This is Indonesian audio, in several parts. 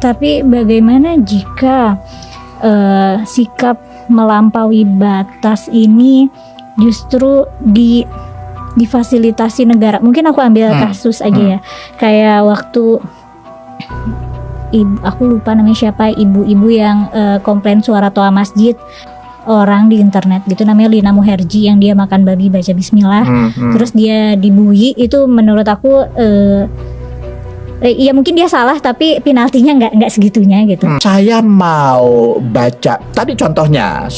Tapi bagaimana jika sikap melampaui batas ini justru difasilitasi negara? Mungkin aku ambil kasus aja ya. Kayak waktu aku lupa namanya siapa, ibu-ibu yang komplain suara toa masjid orang di internet gitu, namanya Lina Muherji, yang dia makan babi baca bismillah terus dia dibui. Itu menurut aku ya mungkin dia salah, tapi penaltinya nggak segitunya gitu. Saya mau baca tadi contohnya,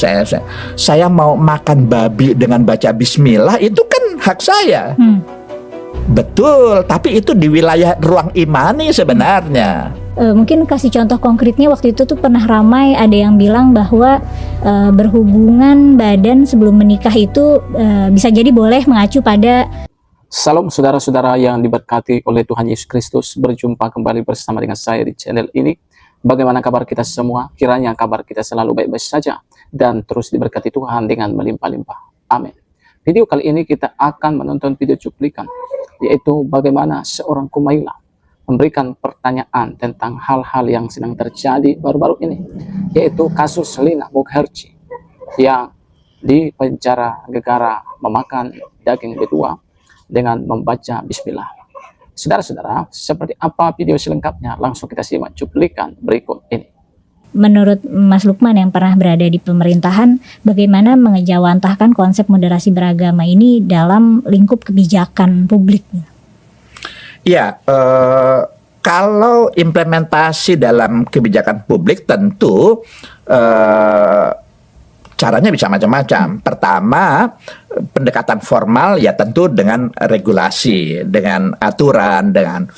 saya mau makan babi dengan baca bismillah, itu kan hak saya. Betul, tapi itu di wilayah ruang imani sebenarnya. Mungkin kasih contoh konkretnya, waktu itu tuh pernah ramai ada yang bilang bahwa berhubungan badan sebelum menikah itu bisa jadi boleh mengacu pada. Salam saudara-saudara yang diberkati oleh Tuhan Yesus Kristus. Berjumpa kembali bersama dengan saya di channel ini. Bagaimana kabar kita semua? Kiranya kabar kita selalu baik-baik saja dan terus diberkati Tuhan dengan melimpah-limpah. Amin. Video kali ini kita akan menonton video cuplikan, yaitu bagaimana seorang Kumaila memberikan pertanyaan tentang hal-hal yang sedang terjadi baru-baru ini, yaitu kasus Lina Muherji yang dipenjara gara-gara memakan daging betua dengan membaca bismillah. Saudara-saudara, seperti apa video selengkapnya? Langsung kita simak cuplikan berikut ini. Menurut Mas Lukman yang pernah berada di pemerintahan, bagaimana mengejawantahkan konsep moderasi beragama ini dalam lingkup kebijakan publik? Ya, kalau implementasi dalam kebijakan publik tentu caranya bisa macam-macam. Pertama, pendekatan formal ya tentu dengan regulasi, dengan aturan, dengan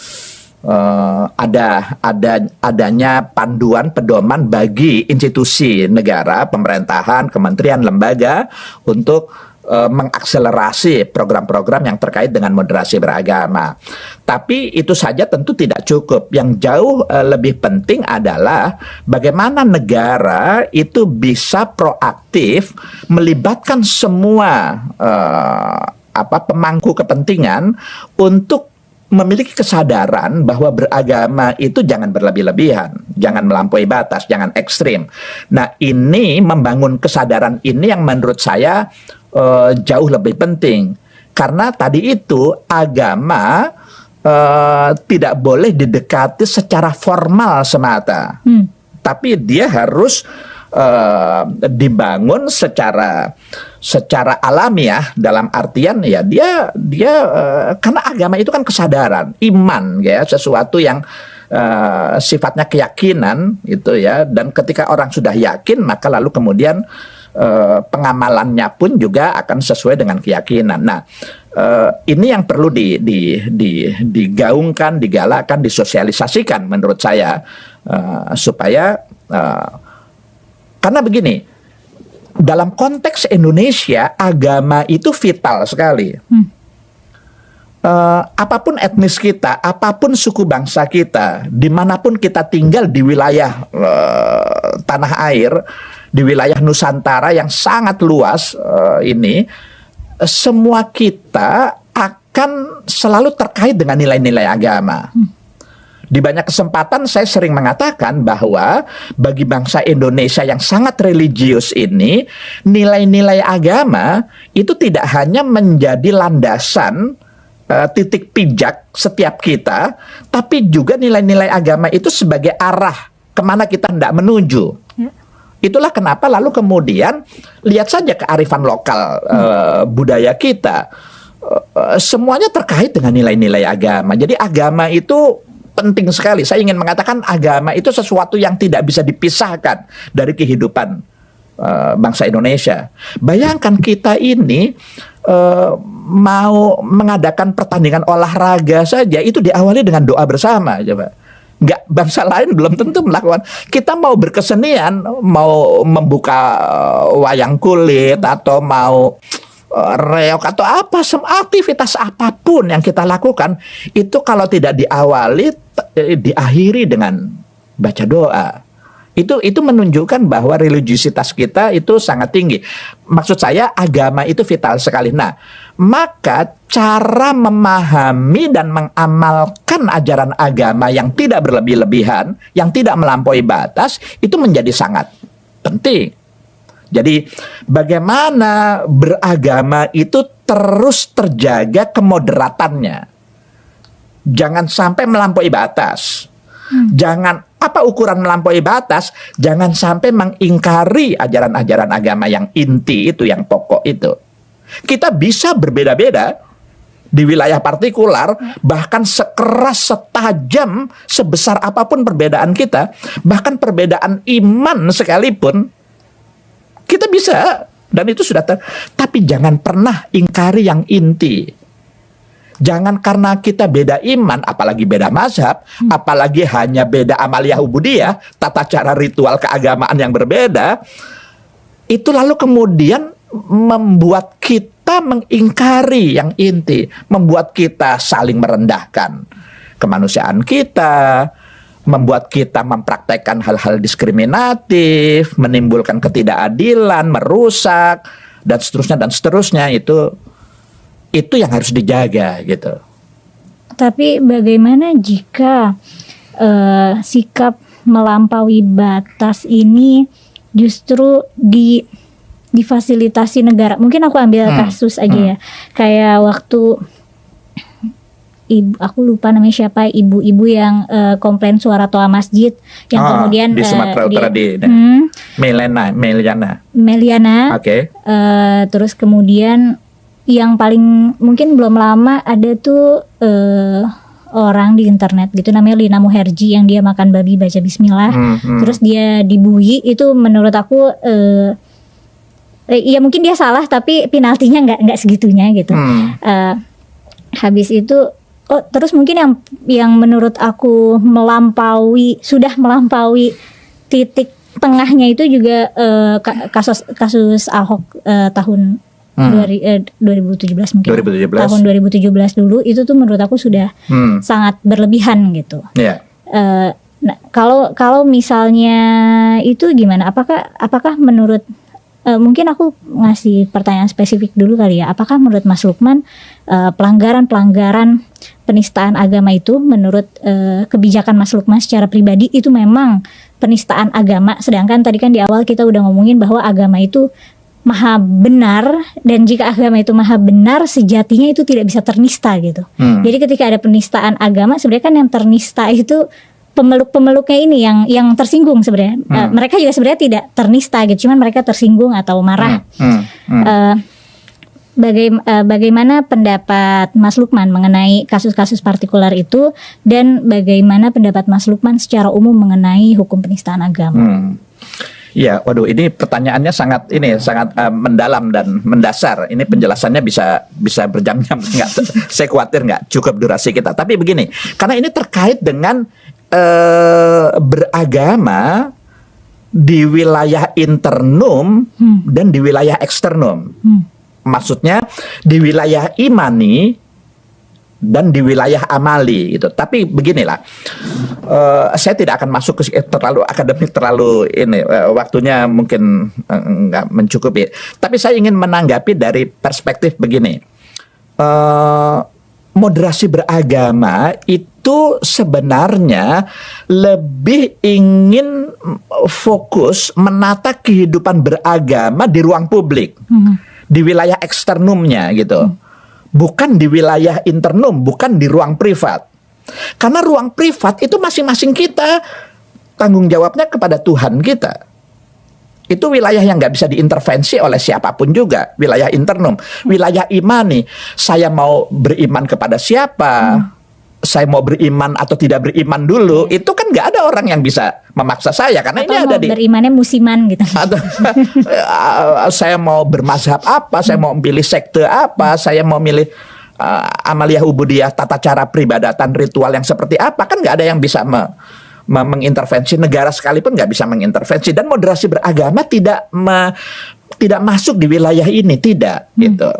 adanya panduan pedoman bagi institusi negara, pemerintahan, kementerian, lembaga untuk mengakselerasi program-program yang terkait dengan moderasi beragama. Tapi itu saja tentu tidak cukup. Yang jauh lebih penting adalah bagaimana negara itu bisa proaktif melibatkan semua pemangku kepentingan untuk memiliki kesadaran bahwa beragama itu jangan berlebih-lebihan, jangan melampaui batas, jangan ekstrim. Nah, ini membangun kesadaran ini yang menurut saya jauh lebih penting, karena tadi itu agama tidak boleh didekati secara formal semata, tapi dia harus dibangun secara alamiah, dalam artian ya dia karena agama itu kan kesadaran, iman ya, sesuatu yang sifatnya keyakinan itu ya, dan ketika orang sudah yakin maka lalu kemudian pengamalannya pun juga akan sesuai dengan keyakinan. Nah, ini yang perlu digaungkan, digalakkan, disosialisasikan menurut saya, supaya karena begini, dalam konteks Indonesia agama itu vital sekali. Apapun etnis kita, apapun suku bangsa kita, dimanapun kita tinggal di wilayah tanah air, di wilayah Nusantara yang sangat luas ini, semua kita akan selalu terkait dengan nilai-nilai agama. Di banyak kesempatan saya sering mengatakan bahwa bagi bangsa Indonesia yang sangat religius ini, nilai-nilai agama itu tidak hanya menjadi landasan titik pijak setiap kita, tapi juga nilai-nilai agama itu sebagai arah kemana kita hendak menuju. Itulah kenapa lalu kemudian lihat saja kearifan lokal budaya kita, semuanya terkait dengan nilai-nilai agama. Jadi agama itu penting sekali. Saya ingin mengatakan agama itu sesuatu yang tidak bisa dipisahkan dari kehidupan bangsa Indonesia. Bayangkan kita ini mau mengadakan pertandingan olahraga saja itu diawali dengan doa bersama, coba. Nggak, bangsa lain belum tentu melakukan. Kita mau berkesenian, mau membuka wayang kulit atau mau reok atau apa, aktivitas apapun yang kita lakukan itu kalau tidak diawali diakhiri dengan baca doa, itu menunjukkan bahwa religiusitas kita itu sangat tinggi. Maksud saya agama itu vital sekali. Nah, maka cara memahami dan mengamalkan ajaran agama yang tidak berlebih-lebihan, yang tidak melampaui batas, itu menjadi sangat penting. Jadi bagaimana beragama itu terus terjaga kemoderatannya. Jangan sampai melampaui batas. Jangan, apa ukuran melampaui batas? Jangan sampai mengingkari ajaran-ajaran agama yang inti itu, yang pokok itu. Kita bisa berbeda-beda di wilayah partikular, bahkan sekeras, setajam, sebesar apapun perbedaan kita, bahkan perbedaan iman sekalipun, kita bisa, dan itu sudah tapi jangan pernah ingkari yang inti. Jangan karena kita beda iman, apalagi beda mazhab, apalagi hanya beda amaliyah ubudiyah, tata cara ritual keagamaan yang berbeda, itu lalu kemudian membuat kita mengingkari yang inti, membuat kita saling merendahkan kemanusiaan kita, membuat kita mempraktekkan hal-hal diskriminatif, menimbulkan ketidakadilan, merusak, dan seterusnya. Itu yang harus dijaga gitu. Tapi bagaimana jika sikap melampaui batas ini justru difasilitasi negara? Mungkin aku ambil kasus aja ya, kayak waktu aku lupa namanya siapa, ibu-ibu yang komplain suara toa masjid yang kemudian di Sumatera Utara Meliana. Oke. Terus kemudian yang paling mungkin belum lama ada tuh orang di internet gitu namanya Lina Muherji yang dia makan babi baca bismillah, terus dia dibully. Itu menurut aku ya mungkin dia salah tapi penaltinya nggak segitunya gitu. Habis itu terus mungkin yang menurut aku sudah melampaui titik tengahnya itu juga kasus Ahok tahun 2017 mungkin. 2017. Tahun 2017 dulu itu tuh menurut aku sudah sangat berlebihan gitu. Yeah. Nah, kalau misalnya itu gimana? Apakah menurut mungkin aku ngasih pertanyaan spesifik dulu kali ya. Apakah menurut Mas Lukman pelanggaran penistaan agama itu menurut kebijakan Mas Lukman secara pribadi itu memang penistaan agama? Sedangkan tadi kan di awal kita udah ngomongin bahwa agama itu maha benar, dan jika agama itu maha benar sejatinya itu tidak bisa ternista gitu. Jadi ketika ada penistaan agama sebenarnya kan yang ternista itu pemeluk-pemeluknya ini yang tersinggung sebenarnya. Mereka juga sebenarnya tidak ternista gitu, cuman mereka tersinggung atau marah. Bagaimana pendapat Mas Lukman mengenai kasus-kasus partikular itu, dan bagaimana pendapat Mas Lukman secara umum mengenai hukum penistaan agama? Ya, waduh, ini pertanyaannya sangat mendalam dan mendasar. Ini penjelasannya bisa berjam-jam. Saya khawatir nggak cukup durasi kita. Tapi begini, karena ini terkait dengan beragama di wilayah internum dan di wilayah eksternum. Maksudnya di wilayah imani dan di wilayah amali gitu. Tapi beginilah, saya tidak akan masuk ke terlalu akademik, terlalu ini waktunya mungkin nggak mencukupi. Tapi saya ingin menanggapi dari perspektif begini. Moderasi beragama itu sebenarnya lebih ingin fokus menata kehidupan beragama di ruang publik, di wilayah eksternumnya gitu. Bukan di wilayah internum, bukan di ruang privat. Karena ruang privat itu masing-masing kita tanggung jawabnya kepada Tuhan kita. Itu wilayah yang nggak bisa diintervensi oleh siapapun juga. Wilayah internum, wilayah imani. Saya mau beriman kepada siapa, saya mau beriman atau tidak beriman dulu, itu kan nggak ada orang yang bisa memaksa saya, karena atau ini ada berimannya musiman gitu. Atau saya mau bermazhab apa, saya mau pilih sekte apa, saya mau milih amaliyah ubudiyah, tata cara peribadatan ritual yang seperti apa, kan nggak ada yang bisa mengintervensi. Negara sekalipun nggak bisa mengintervensi, dan moderasi beragama tidak masuk di wilayah ini, tidak gitu.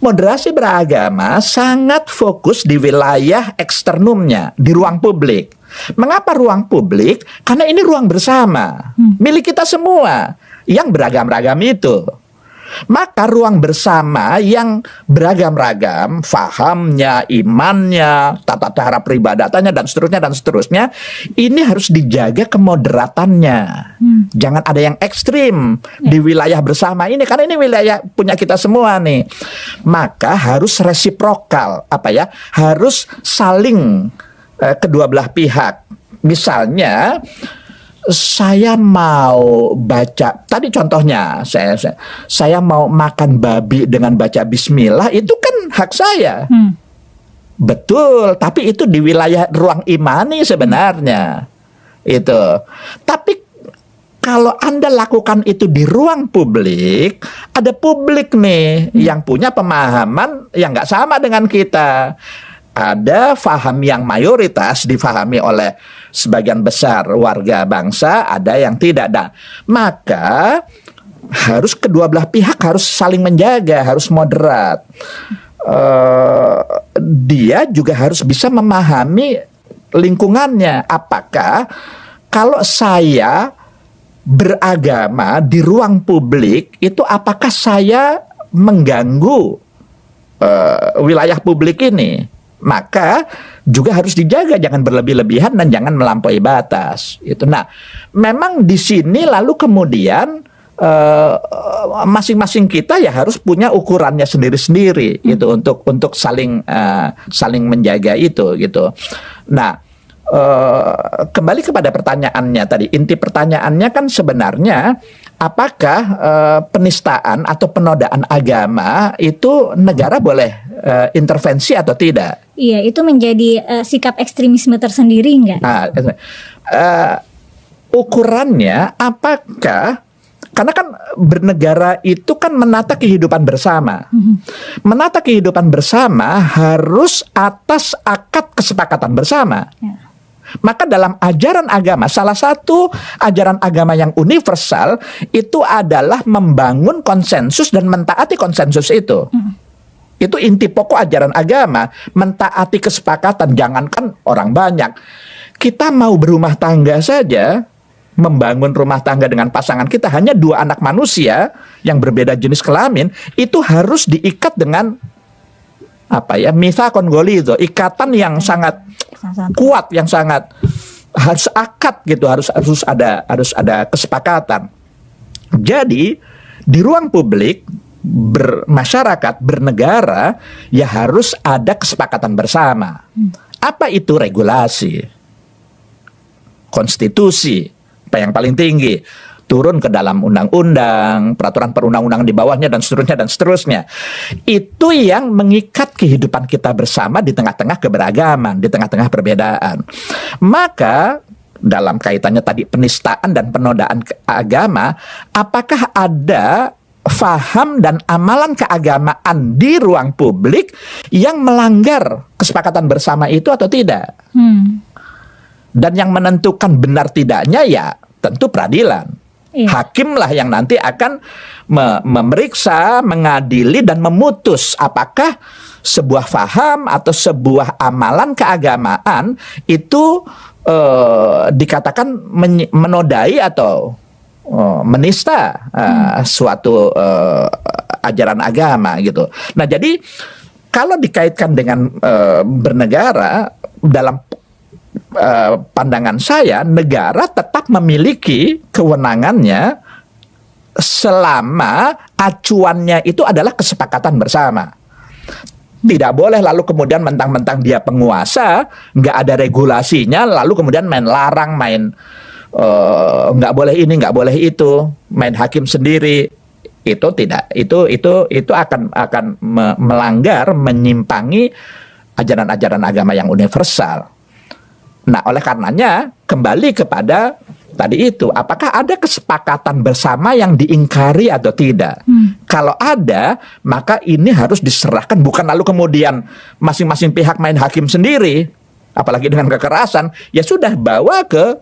Moderasi beragama sangat fokus di wilayah eksternumnya, di ruang publik. Mengapa ruang publik? Karena ini ruang bersama, milik kita semua yang beragam-ragam itu. Maka ruang bersama yang beragam-ragam, fahamnya, imannya, tata cara peribadatannya, dan seterusnya, ini harus dijaga kemoderatannya. Jangan ada yang ekstrim di wilayah bersama ini, karena ini wilayah punya kita semua nih. Maka harus resiprokal, harus saling kedua belah pihak. Misalnya, saya mau baca, tadi contohnya saya mau makan babi dengan baca bismillah, itu kan hak saya. Betul, tapi itu di wilayah ruang imani sebenarnya. Itu. Tapi kalau Anda lakukan itu di ruang publik, ada publik nih yang punya pemahaman yang nggak sama dengan kita. Ada faham yang mayoritas difahami oleh sebagian besar warga bangsa, ada yang tidak. Maka harus kedua belah pihak harus saling menjaga, harus moderat. Dia juga harus bisa memahami lingkungannya. Apakah kalau saya beragama di ruang publik itu, apakah saya mengganggu wilayah publik ini? Maka juga harus dijaga, jangan berlebih-lebihan dan jangan melampaui batas. Itu. Nah, memang di sini lalu kemudian masing-masing kita ya harus punya ukurannya sendiri-sendiri itu untuk saling menjaga itu gitu. Nah, kembali kepada pertanyaannya tadi, inti pertanyaannya kan sebenarnya apakah penistaan atau penodaan agama itu negara boleh intervensi atau tidak? Iya, itu menjadi sikap ekstremisme tersendiri enggak? Ukurannya apakah, karena kan bernegara itu kan menata kehidupan bersama. Menata kehidupan bersama harus atas akad kesepakatan bersama. Maka dalam ajaran agama, salah satu ajaran agama yang universal itu adalah membangun konsensus dan mentaati konsensus itu. Itu inti pokok ajaran agama, mentaati kesepakatan. Jangankan orang banyak, kita mau berumah tangga saja, membangun rumah tangga dengan pasangan kita, hanya 2 anak manusia yang berbeda jenis kelamin, itu harus diikat dengan mitsaqon ghalidz, ikatan yang sangat kuat, yang sangat harus akad gitu, harus ada kesepakatan. Jadi di ruang publik, bermasyarakat, bernegara, ya harus ada kesepakatan bersama. Apa itu regulasi, konstitusi, apa yang paling tinggi, turun ke dalam undang-undang, peraturan perundang-undangan di bawahnya, dan seterusnya. Itu yang mengikat kehidupan kita bersama di tengah-tengah keberagaman, di tengah-tengah perbedaan. Maka dalam kaitannya tadi penistaan dan penodaan agama, apakah ada faham dan amalan keagamaan di ruang publik yang melanggar kesepakatan bersama itu atau tidak? Dan yang menentukan benar tidaknya ya tentu peradilan. Hakimlah yang nanti akan memeriksa, mengadili, dan memutus apakah sebuah faham atau sebuah amalan keagamaan itu dikatakan menodai atau menista suatu ajaran agama gitu. Nah, jadi kalau dikaitkan dengan bernegara, dalam pandangan saya, negara tetap memiliki kewenangannya selama acuannya itu adalah kesepakatan bersama. Tidak boleh lalu kemudian mentang-mentang dia penguasa, nggak ada regulasinya, lalu kemudian main larang, main nggak boleh ini, nggak boleh itu, main hakim sendiri. Itu tidak, itu akan melanggar, menyimpangi ajaran-ajaran agama yang universal. Nah, oleh karenanya kembali kepada tadi itu, apakah ada kesepakatan bersama yang diingkari atau tidak? Kalau ada, maka ini harus diserahkan, bukan lalu kemudian masing-masing pihak main hakim sendiri, apalagi dengan kekerasan. Ya sudah, bawa ke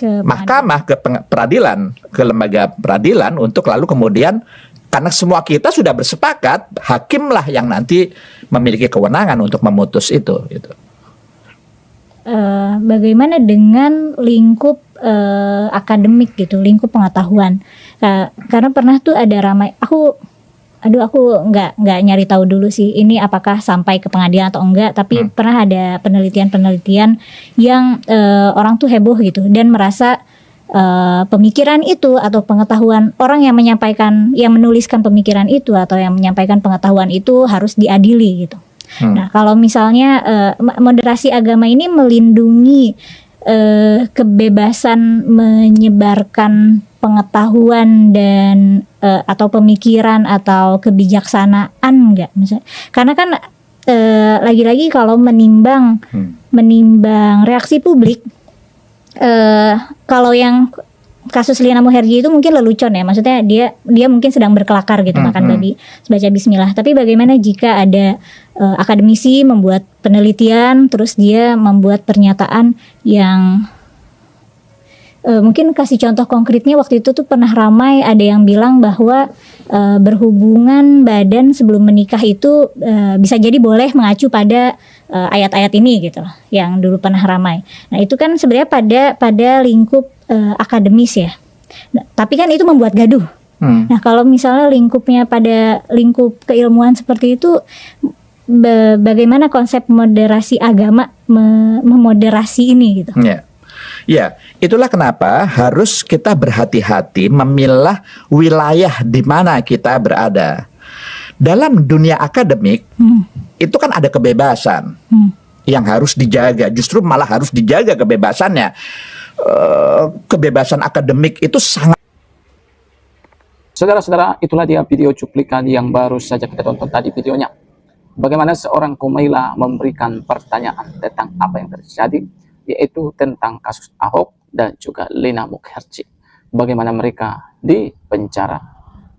mahkamah, ke peradilan, ke lembaga peradilan, untuk lalu kemudian, karena semua kita sudah bersepakat, hakimlah yang nanti memiliki kewenangan untuk memutus itu gitu. Bagaimana dengan lingkup akademik gitu, lingkup pengetahuan? Karena pernah tuh ada ramai, aku aduh aku nggak nyari tahu dulu sih ini apakah sampai ke pengadilan atau enggak, tapi pernah ada penelitian yang orang tuh heboh gitu dan merasa pemikiran itu atau pengetahuan orang yang menuliskan pemikiran itu atau yang menyampaikan pengetahuan itu harus diadili gitu. Nah, kalau misalnya moderasi agama ini melindungi kebebasan menyebarkan pengetahuan dan atau pemikiran atau kebijaksanaan enggak misalnya? Karena kan lagi-lagi kalau menimbang reaksi publik, kalau yang kasus Lina Muherji itu mungkin lelucon ya, maksudnya dia mungkin sedang berkelakar gitu makan babi baca bismillah. Tapi bagaimana jika ada akademisi membuat penelitian terus dia membuat pernyataan yang mungkin kasih contoh konkretnya, waktu itu tuh pernah ramai ada yang bilang bahwa berhubungan badan sebelum menikah itu bisa jadi boleh mengacu pada ayat-ayat ini gitu loh, yang dulu pernah ramai. Nah itu kan sebenarnya pada lingkup akademis ya. Nah, tapi kan itu membuat gaduh. Nah kalau misalnya lingkupnya pada lingkup keilmuan seperti itu, bagaimana konsep moderasi agama memoderasi ini gitu? Ya, itulah kenapa harus kita berhati-hati memilah wilayah di mana kita berada. Dalam dunia akademik, itu kan ada kebebasan yang harus dijaga. Justru malah harus dijaga kebebasannya. Kebebasan akademik itu sangat. Saudara-saudara, itulah dia video cuplikan yang baru saja kita tonton tadi videonya. Bagaimana seorang Kumaila memberikan pertanyaan tentang apa yang terjadi, yaitu tentang kasus Ahok dan juga Lina Muherji. Bagaimana mereka dipenjara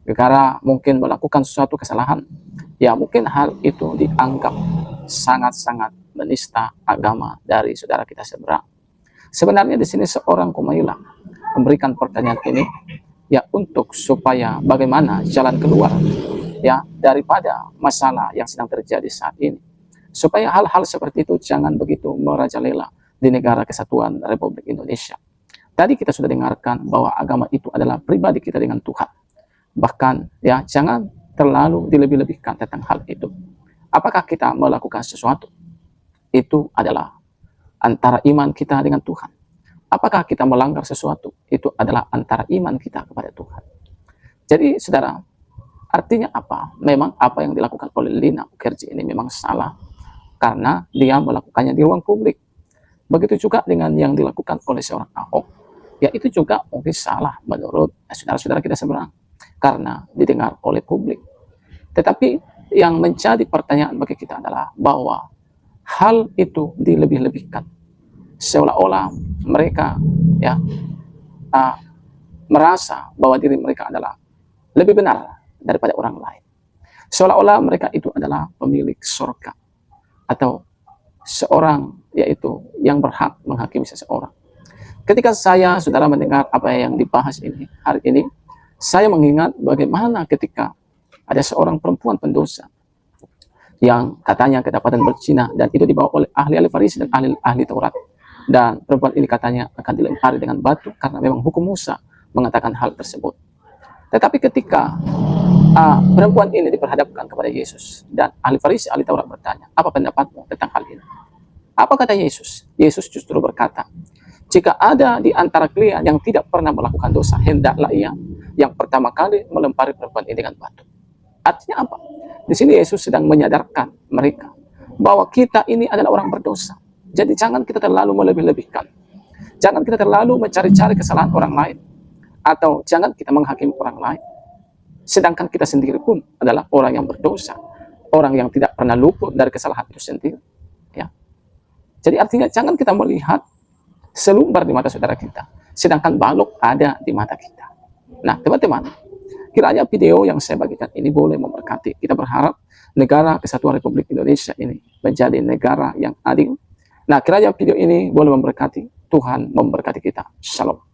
karena mungkin melakukan suatu kesalahan. Ya mungkin hal itu dianggap sangat-sangat menista agama dari saudara kita seberang. Sebenarnya di sini seorang Kumaila memberikan pertanyaan ini ya untuk supaya bagaimana jalan keluar ya daripada masalah yang sedang terjadi saat ini. Supaya hal-hal seperti itu jangan begitu merajalela di negara kesatuan Republik Indonesia. Tadi kita sudah dengarkan bahwa agama itu adalah pribadi kita dengan Tuhan. Bahkan ya jangan terlalu dilebih-lebihkan tentang hal itu. Apakah kita melakukan sesuatu? Itu adalah antara iman kita dengan Tuhan. Apakah kita melanggar sesuatu? Itu adalah antara iman kita kepada Tuhan. Jadi saudara, artinya apa? Memang apa yang dilakukan oleh Lina Muherji ini memang salah karena dia melakukannya di ruang publik. Begitu juga dengan yang dilakukan oleh seorang Ahok, ya itu juga mungkin salah menurut saudara-saudara kita seberang karena didengar oleh publik. Tetapi yang menjadi pertanyaan bagi kita adalah bahwa hal itu dilebih-lebihkan, seolah-olah mereka ya merasa bahwa diri mereka adalah lebih benar daripada orang lain, seolah-olah mereka itu adalah pemilik surga atau seorang yaitu yang berhak menghakimi seseorang. Ketika saya saudara mendengar apa yang dibahas ini hari ini, saya mengingat bagaimana ketika ada seorang perempuan pendosa yang katanya kedapatan berzina dan itu dibawa oleh ahli-ahli Farisi dan ahli Taurat, dan perempuan ini katanya akan dilempari dengan batu karena memang hukum Musa mengatakan hal tersebut. Tetapi ketika perempuan ini diperhadapkan kepada Yesus dan ahli Farisi, ahli Taurat bertanya, apa pendapatmu tentang hal ini? Apa kata Yesus? Yesus justru berkata, jika ada di antara kalian yang tidak pernah melakukan dosa, hendaklah ia yang pertama kali melempari perempuan ini dengan batu. Artinya apa? Di sini Yesus sedang menyadarkan mereka bahwa kita ini adalah orang berdosa. Jadi jangan kita terlalu melebih-lebihkan. Jangan kita terlalu mencari-cari kesalahan orang lain. Atau jangan kita menghakimi orang lain. Sedangkan kita sendiri pun adalah orang yang berdosa. Orang yang tidak pernah luput dari kesalahan itu sendiri. Ya. Jadi artinya jangan kita melihat selumbar di mata saudara kita, sedangkan balok ada di mata kita. Nah teman-teman, kiranya video yang saya bagikan ini boleh memberkati. Kita berharap negara kesatuan Republik Indonesia ini menjadi negara yang adil. Nah kiranya video ini boleh memberkati. Tuhan memberkati kita. Shalom.